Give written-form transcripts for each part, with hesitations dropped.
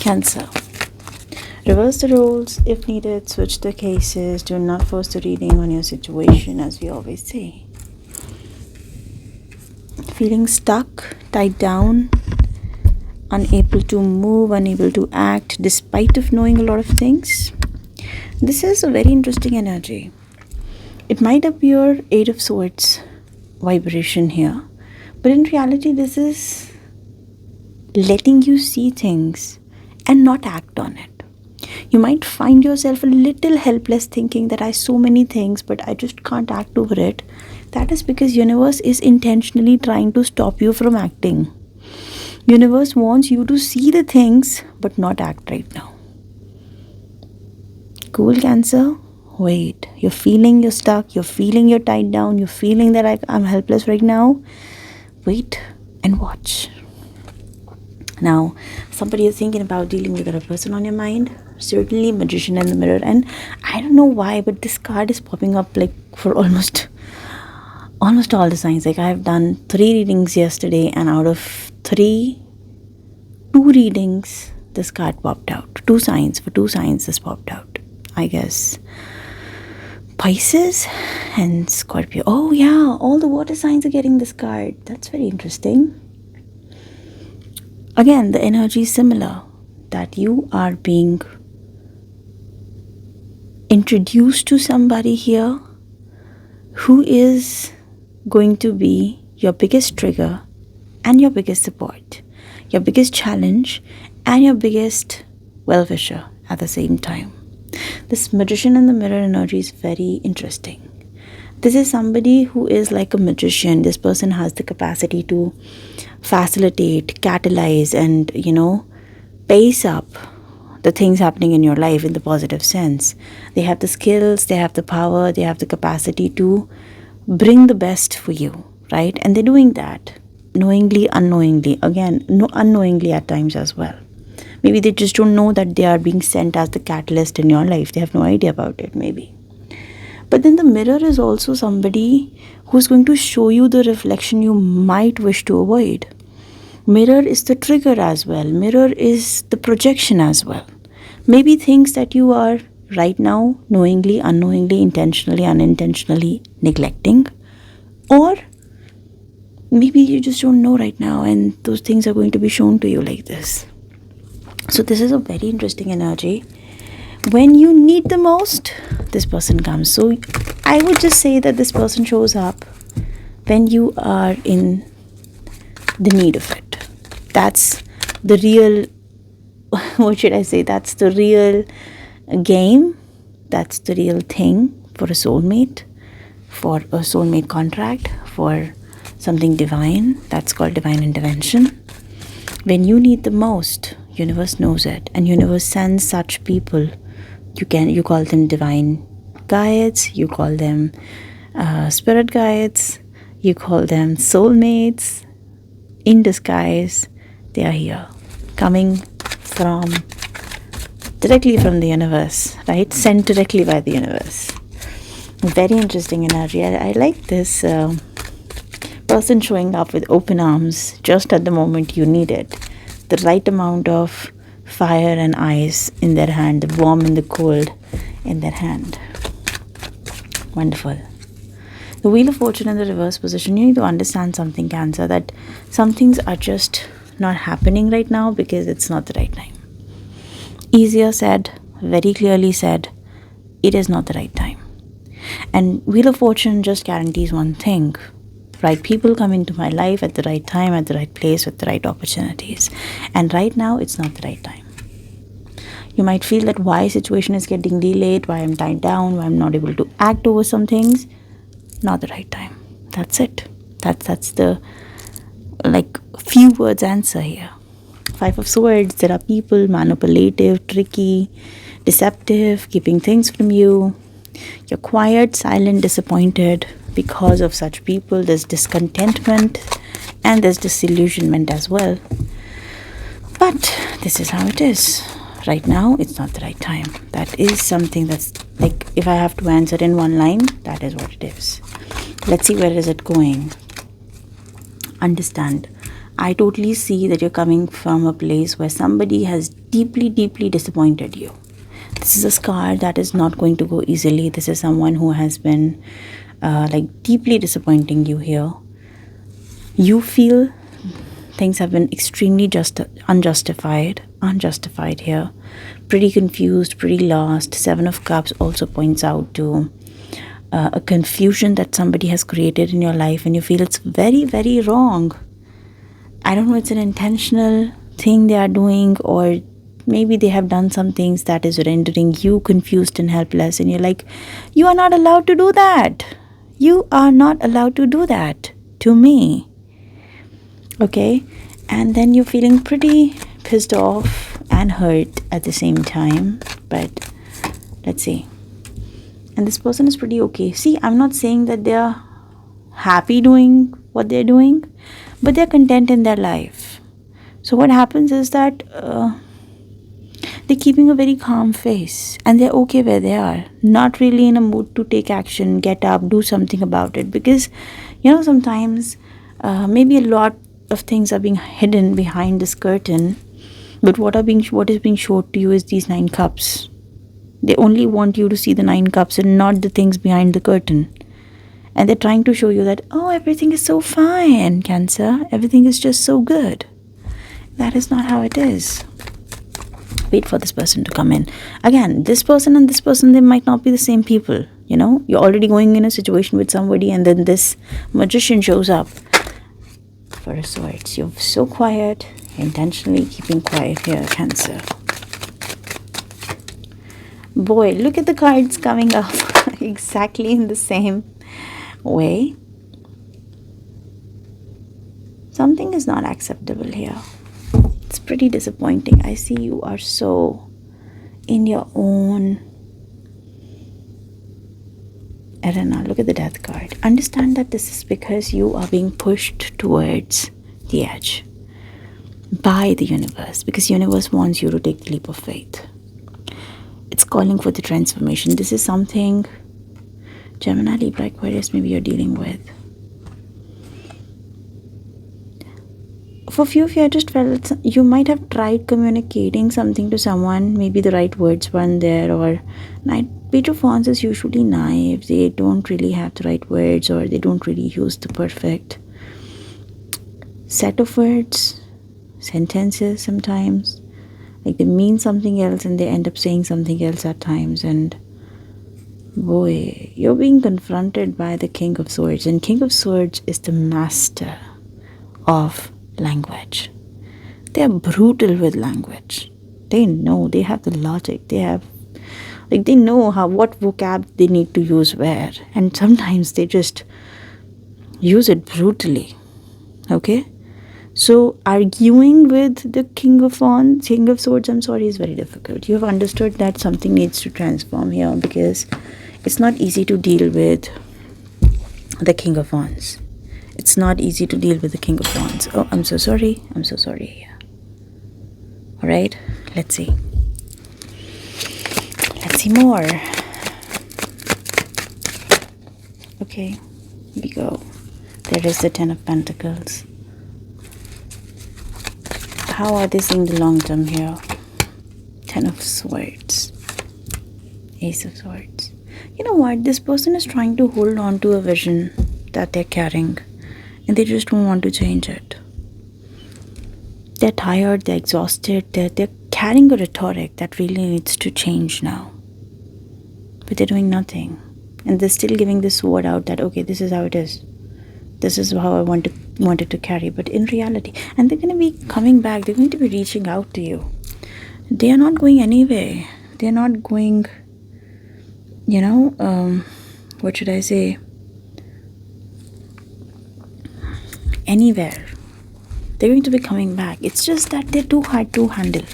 Cancer. Reverse the roles if needed, switch the cases, do not force the reading on your situation, as we always say. Feeling stuck, tied down, unable to move, unable to act, despite of knowing a lot of things. This is a very interesting energy. It might appear 8 of Swords vibration here, but in reality this is letting you see things and not act on it. You might find yourself a little helpless thinking that I so many things but I just can't act over it. That is because universe is intentionally trying to stop you from acting. Universe wants you to see the things but not act right now. Cool, Cancer. Wait, you're feeling you're stuck, you're feeling you're tied down, you're feeling that I'm helpless right now. Wait and watch. Now, somebody is thinking about dealing with a person on your mind. Certainly Magician in the Mirror. And I don't know why, but this card is popping up like for almost all the signs. Like I have done 3 readings yesterday, and out of 2 readings, this card popped out. 2 signs. For 2 signs, this popped out. I guess Pisces and Scorpio. Oh yeah, all the water signs are getting this card. That's very interesting. Again, the energy is similar, that you are being introduced to somebody here who is going to be your biggest trigger and your biggest support, your biggest challenge and your biggest well-wisher at the same time. This Magician in the Mirror energy is very interesting. This is somebody who is like a magician. This person has the capacity to facilitate, catalyze, and, pace up the things happening in your life in the positive sense. They have the skills, they have the power, they have the capacity to bring the best for you, right? And they're doing that knowingly, unknowingly. Again, unknowingly at times as well. Maybe they just don't know that they are being sent as the catalyst in your life. They have no idea about it, maybe. But then the mirror is also somebody who's going to show you the reflection you might wish to avoid. Mirror is the trigger as well. Mirror is the projection as well. Maybe things that you are right now knowingly, unknowingly, intentionally, unintentionally neglecting. Or maybe you just don't know right now and those things are going to be shown to you like this. So this is a very interesting energy. When you need the most, this person comes. So I would just say that this person shows up when you are in the need of it. That's the real, what should I say? That's the real game. That's the real thing for a soulmate contract, for something divine. That's called divine intervention. When you need the most, universe knows it, and universe sends such people. You call them divine guides, you call them spirit guides, you call them soulmates in disguise. They are here, coming directly from the universe, right? Sent directly by the universe. Very interesting energy. I like this person showing up with open arms just at the moment you need it. The right amount of fire and ice in their hand, the warm and the cold in their hand. Wonderful. The Wheel of Fortune in the reverse position, you need to understand something, Cancer, that some things are just not happening right now because it's not the right time. Easier said, very clearly said, it is not the right time. And Wheel of Fortune just guarantees one thing. Right people come into my life at the right time, at the right place, with the right opportunities. And right now, it's not the right time. You might feel that why situation is getting delayed, why I'm tied down, why I'm not able to act over some things. Not the right time. That's it. That's the few words answer here. 5 of Swords, there are people manipulative, tricky, deceptive, keeping things from you. You're quiet, silent, disappointed. Because of such people, there's discontentment and there's disillusionment as well. But this is how it is. Right now, it's not the right time. That is something that's like, if I have to answer in one line, that is what it is. Let's see, where is it going? Understand. I totally see that you're coming from a place where somebody has deeply, deeply disappointed you. This is a scar that is not going to go easily. This is someone who has been deeply disappointing you here. You feel things have been extremely unjustified here. Pretty confused, pretty lost. 7 of Cups also points out to a confusion that somebody has created in your life, and you feel it's very, very wrong. I don't know, it's an intentional thing they are doing, or maybe they have done some things that is rendering you confused and helpless, and you're like, you are not allowed to do that. You are not allowed to do that to me. Okay? And then you're feeling pretty pissed off and hurt at the same time. But let's see. And this person is pretty okay. See, I'm not saying that they're happy doing what they're doing, but they're content in their life. So what happens is that they're keeping a very calm face, and they're okay where they are. Not really in a mood to take action, get up, do something about it. Because, sometimes maybe a lot of things are being hidden behind this curtain, but what is being showed to you is these 9 cups. They only want you to see the 9 cups and not the things behind the curtain. And they're trying to show you that, oh, everything is so fine, Cancer. Everything is just so good. That is not how it is. Wait for this person to come in. Again, this person and this person, they might not be the same people. You're already going in a situation with somebody, and then this magician shows up. For a Swords, you're so quiet, intentionally keeping quiet here, Cancer. Boy, look at the cards coming up exactly in the same way. Something is not acceptable here. It's pretty disappointing. I see you are so in your own arena. Look at the Death card. Understand that this is because you are being pushed towards the edge by the universe, because universe wants you to take the leap of faith. It's calling for the transformation. This is something Gemini, Libra, Aquarius maybe you're dealing with. For few of you, I just felt you might have tried communicating something to someone. Maybe the right words weren't there, or Page of Wands is usually naive. They don't really have the right words, or they don't really use the perfect set of words, sentences sometimes. Like they mean something else and they end up saying something else at times. And boy, you're being confronted by the King of Swords. And King of Swords is the master of language. They are brutal with language. They know, they have the logic. They know what vocab they need to use where. And sometimes they just use it brutally. Okay? So arguing with the King of Swords, is very difficult. You have understood that something needs to transform here, because it's not easy to deal with the King of Wands. It's not easy to deal with the King of Wands. Oh, I'm so sorry. Alright, let's see. Let's see more. Okay, here we go. There is the 10 of Pentacles. How are they seeing the long term here? 10 of Swords. Ace of Swords. You know what? This person is trying to hold on to a vision that they're carrying, and they just don't want to change it. They're tired, they're exhausted, they're carrying a rhetoric that really needs to change now. But they're doing nothing. And they're still giving this sword out that, okay, this is how it is. This is how I wanted to carry. But in reality, and they're going to be coming back, they're going to be reaching out to you. They are not going anywhere. They're not going, what should I say? Anywhere. They're going to be coming back. It's just that they're too hard to handle.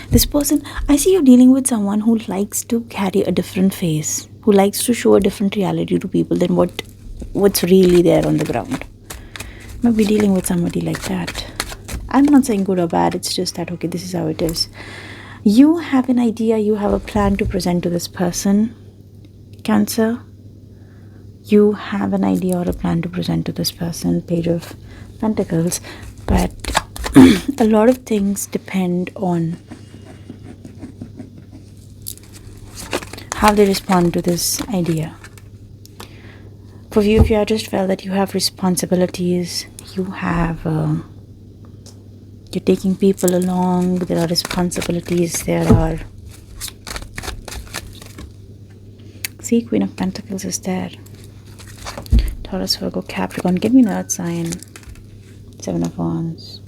This person, I see you dealing with someone who likes to carry a different face, who likes to show a different reality to people than what's really there on the ground. Maybe dealing with somebody like that. I'm not saying good or bad. It's just that, okay, this is how it is. You have an idea, you have a plan to present to this person. Cancer, you have an idea or a plan to present to this person. Page of Pentacles. But a lot of things depend on how they respond to this idea. For you, if you have just felt that you have responsibilities, you're taking people along, there are responsibilities, there are... See, Queen of Pentacles is there. Taurus, Virgo, Capricorn. Give me an earth sign. 7 of Wands.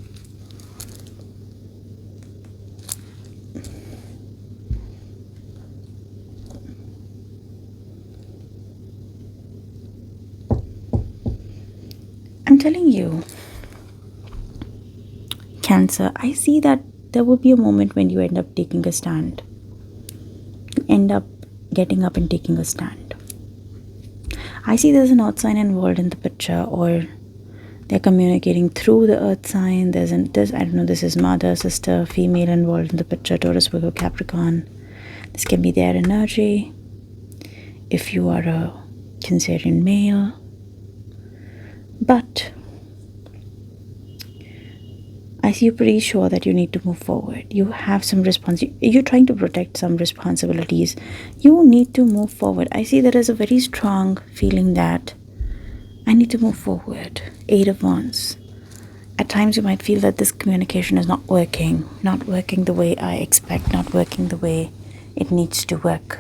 I'm telling you, Cancer, I see that there will be a moment when you end up taking a stand. You end up getting up and taking a stand. I see there's an earth sign involved in the picture, or they're communicating through the earth sign. I don't know, this is mother, sister, female involved in the picture. Taurus, Virgo, Capricorn. This can be their energy. If you are a Cancerian male. But I see you're pretty sure that you need to move forward. You have some you're trying to protect some responsibilities. You need to move forward. I see there is a very strong feeling that I need to move forward. 8 of Wands. At times you might feel that this communication is not working the way I expect, not working the way it needs to work.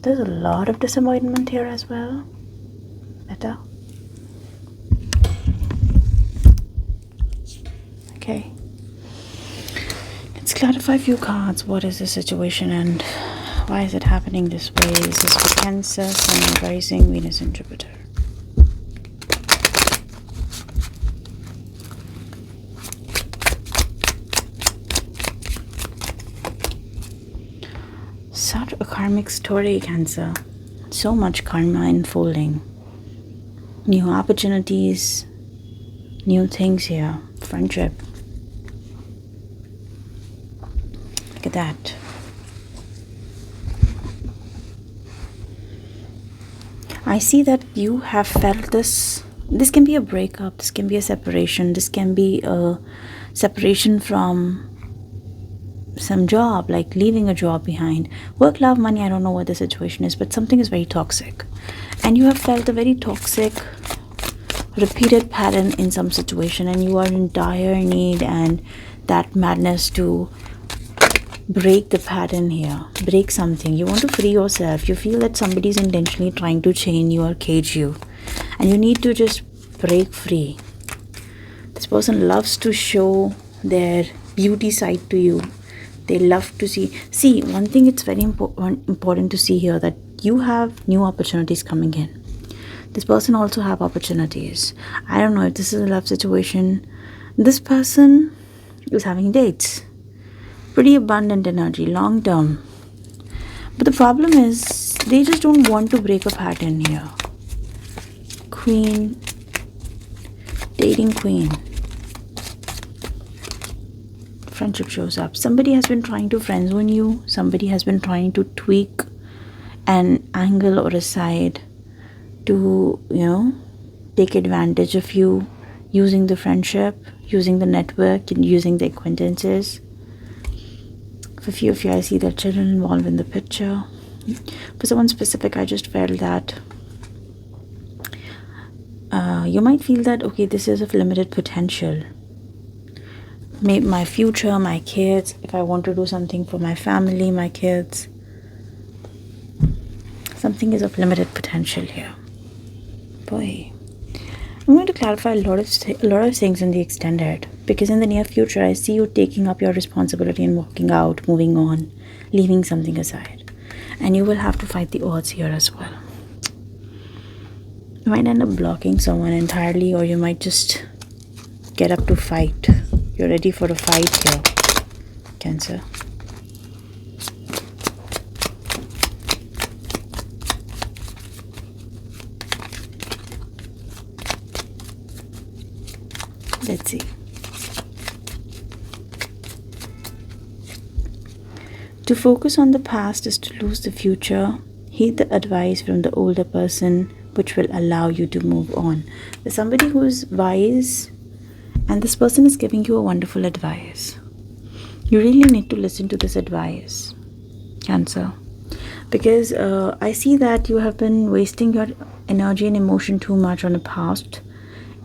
There's a lot of disappointment here as well. Better. Okay. Let's clarify a few cards. What is the situation and why is it happening this way? Is this for Cancer, Sun, Rising, Venus, and Jupiter? Such a karmic story, Cancer. So much karma unfolding. New opportunities, new things here. Friendship. Look at that. I see that you have felt this. This can be a breakup. This can be a separation. This can be a separation from some job, like leaving a job behind. Work, love, money, I don't know what the situation is, but something is very toxic. And you have felt a very toxic, repeated pattern in some situation, and you are in dire need and that madness to break the pattern here, break something. You want to free yourself. You feel that somebody is intentionally trying to chain you or cage you, and you need to just break free. This person loves to show their beauty side to you. They love to see one thing. It's very important to see here that you have new opportunities coming in. This person also have opportunities. I don't know if this is a love situation. This person is having dates. Pretty abundant energy, long term. But the problem is they just don't want to break a pattern here. Queen, dating queen. Friendship shows up. Somebody has been trying to friend zone you. Somebody has been trying to tweak an angle or a side to, take advantage of you, using the friendship, using the network, and using the acquaintances. For a few of you, I see their children involved in the picture. For someone specific, I just felt that you might feel that, okay, this is of limited potential. Maybe my future, my kids, if I want to do something for my family, my kids, something is of limited potential here. Boy, I'm going to clarify a lot of things in the extended, because in the near future I see you taking up your responsibility and walking out, moving on, leaving something aside, and you will have to fight the odds here as well. You might end up blocking someone entirely, or you might just get up to fight. You're ready for a fight here, Cancer. Let's see. To focus on the past is to lose the future. Heed the advice from the older person, which will allow you to move on. There's somebody who's wise, and this person is giving you a wonderful advice. You really need to listen to this advice, Cancer, because I see that you have been wasting your energy and emotion too much on the past,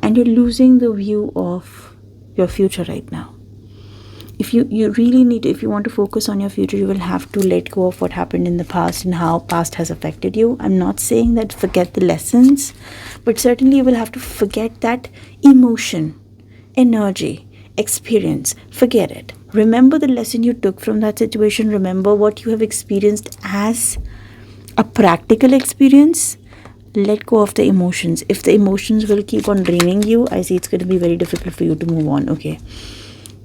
and you're losing the view of your future right now. If you really need, if you want to focus on your future, you will have to let go of what happened in the past and how past has affected you. I'm not saying that forget the lessons, but certainly you will have to forget that emotion, energy, experience. Forget it. Remember the lesson you took from that situation. Remember what you have experienced as a practical experience. Let go of the emotions. If the emotions will keep on draining you, I see it's going to be very difficult for you to move on. Okay,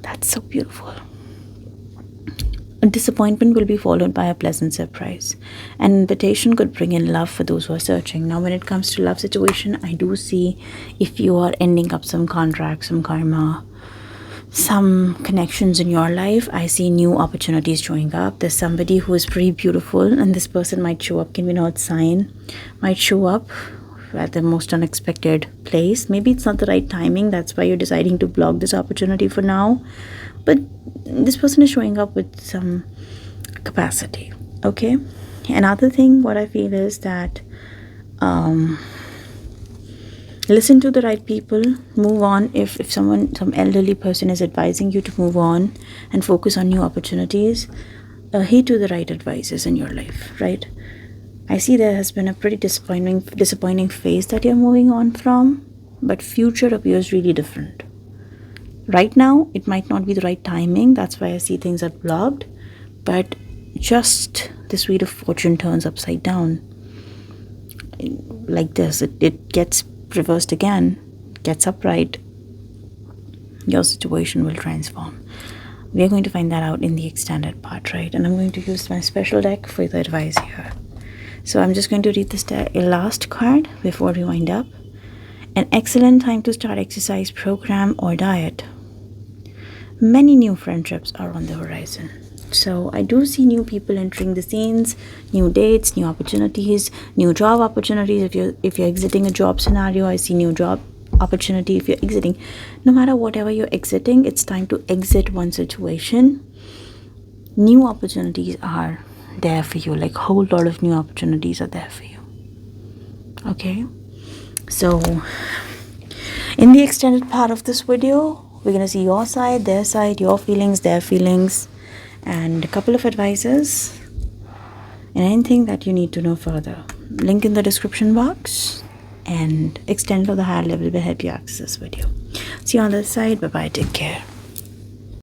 that's so beautiful. A disappointment will be followed by a pleasant surprise. An invitation could bring in love for those who are searching. Now, when it comes to love situation, I do see if you are ending up some contract, some karma, some connections in your life, I see new opportunities showing up. There's somebody who is pretty beautiful, and this person might show up. Can we know what sign? Might show up at the most unexpected place. Maybe it's not the right timing. That's why you're deciding to block this opportunity for now. But this person is showing up with some capacity. Okay. Another thing, what I feel is that listen to the right people, move on. If some elderly person is advising you to move on and focus on new opportunities, heed to the right advices in your life, right? I see there has been a pretty disappointing phase that you're moving on from, but future appears really different. Right now, it might not be the right timing. That's why I see things are blocked, but just this wheel of fortune turns upside down like this. It gets reversed again, gets upright. Your situation will transform. We are going to find that out in the extended part, right? And I'm going to use my special deck for the advice here. So I'm just going to read this last card before we wind up. An excellent time to start exercise program or diet. Many new friendships are on the horizon. So I do see new people entering the scenes, new dates, new opportunities, new job opportunities. If you're exiting a job scenario, I see new job opportunity. If you're exiting, no matter whatever you're exiting, it's time to exit one situation. New opportunities are there for you. Like a whole lot of new opportunities are there for you. Okay. So in the extended part of this video, we're going to see your side, their side, your feelings, their feelings, and a couple of advices and anything that you need to know further. Link in the description box, and extend for the higher level will help you access this video. See you on the other side. Bye bye. Take care.